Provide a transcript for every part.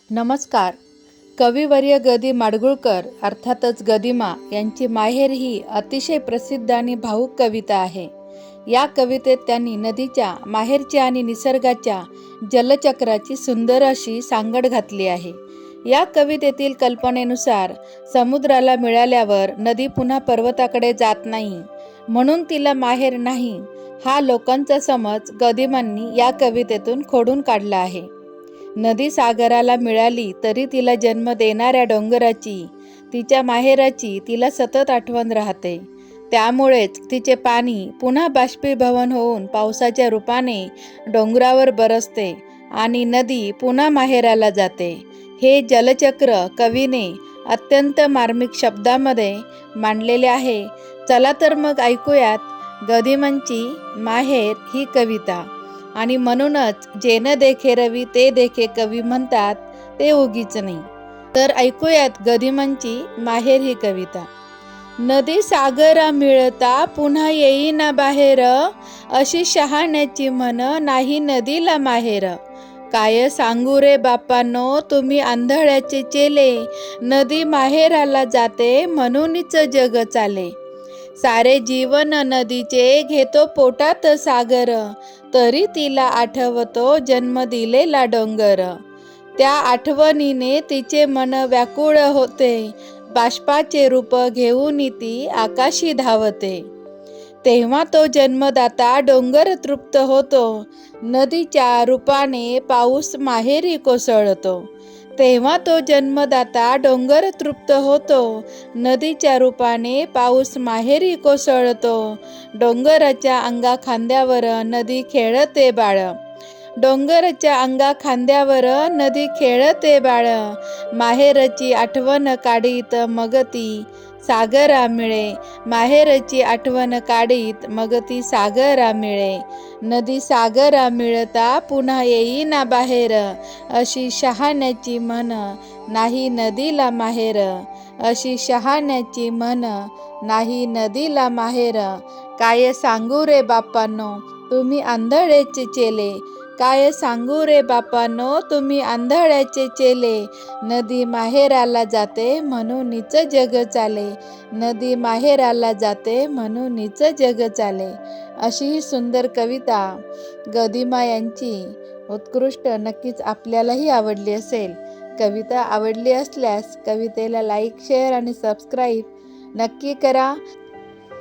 नमस्कार. कविवर्य ग. दी. माडगूळकर अर्थातच गदिमा यांची माहेर ही अतिशय प्रसिद्ध आणि भावूक कविता आहे. या कवितेत त्यांनी नदीच्या माहेरची आणि निसर्गाच्या जलचक्राची सुंदर अशी सांगड घातली आहे. या कवितेतील कल्पनेनुसार समुद्राला मिळाल्यावर नदी पुन्हा पर्वताकडे जात नाही, म्हणून तिला माहेर नाही, हा लोकांचा समज गदिमांनी या कवितेतून खोडून काढला आहे. नदी सागराला मिळाली तरी तिला जन्म देणाऱ्या डोंगराची, तिच्या माहेराची तिला सतत आठवण राहते. त्यामुळेच तिचे पाणी पुन्हा बाष्पीभवन होऊन पावसाच्या रूपाने डोंगरावर बरसते आणि नदी पुन्हा माहेराला जाते. हे जलचक्र कवीने अत्यंत मार्मिक शब्दामध्ये मांडलेले आहे. चला तर मग ऐकूयात गदिमांची माहेर ही कविता. आणि म्हणूनच जे न देखे रवी ते देखे कवी म्हणतात ते उगीच नाही. तर ऐकूयात गदिमांची माहेर ही कविता. नदी सागरा मिळता पुन्हा येईना बाहेर, अशी शहाण्याची म्हण नाही नदीला माहेर. काय सांगू रे बापांनो तुम्ही आंधळ्याचे चेले, नदी माहेराला जाते म्हणूनच जग चाले. सारे जीवन नदीचे घेतो पोटात सागर, तरी तिला आठवतो जन्म दिलेला डोंगर. त्या आठवणीने तिचे मन व्याकुळ होते, बाष्पाचे रूप घेऊन ती आकाशी धावते. तेव्हा तो जन्मदाता डोंगर तृप्त होतो, नदीच्या रूपाने पाऊस माहेरी कोसळतो. तेव्हा तो जन्मदाता डोंगर तृप्त होतो, नदीच्या रूपाने पाऊस माहेरी कोसळतो. डोंगराच्या अंगा खांद्यावर नदी खेळते बाळ, डोंगराच्या अंगा खांद्यावर नदी खेळते बाळ. माहेरची आठवण काढीत मग ती सागरा मिळे, माहेरची आठवण काढीत मग ती सागरा मिळे. नदी सागरा मिळता पुन्हा येईना बाहेर, अशी शहाण्याची म्हण नाही नदीला माहेर. अशी शहाण्याची म्हण नाही नदीला माहेर. काय सांगू रे बापांनो तुम्ही आंधळेचे चेले, काय सांगू रे बापांनो तुम्ही आंधळ्याचे चेले. नदी माहेराला जाते म्हणूनच जग चाले, नदी माहेराला जाते म्हणूनच जग चाले. अशी ही सुंदर कविता गदिमा यांची उत्कृष्ट नक्कीच आपल्यालाही आवडली असेल. कविता आवडली असल्यास कवितेला लाईक, शेअर आणि सबस्क्राईब नक्की करा.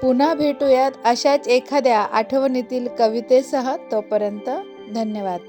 पुन्हा भेटूयात अशाच एखाद्या आठवणीतील कवितेसह. तोपर्यंत धन्यवाद.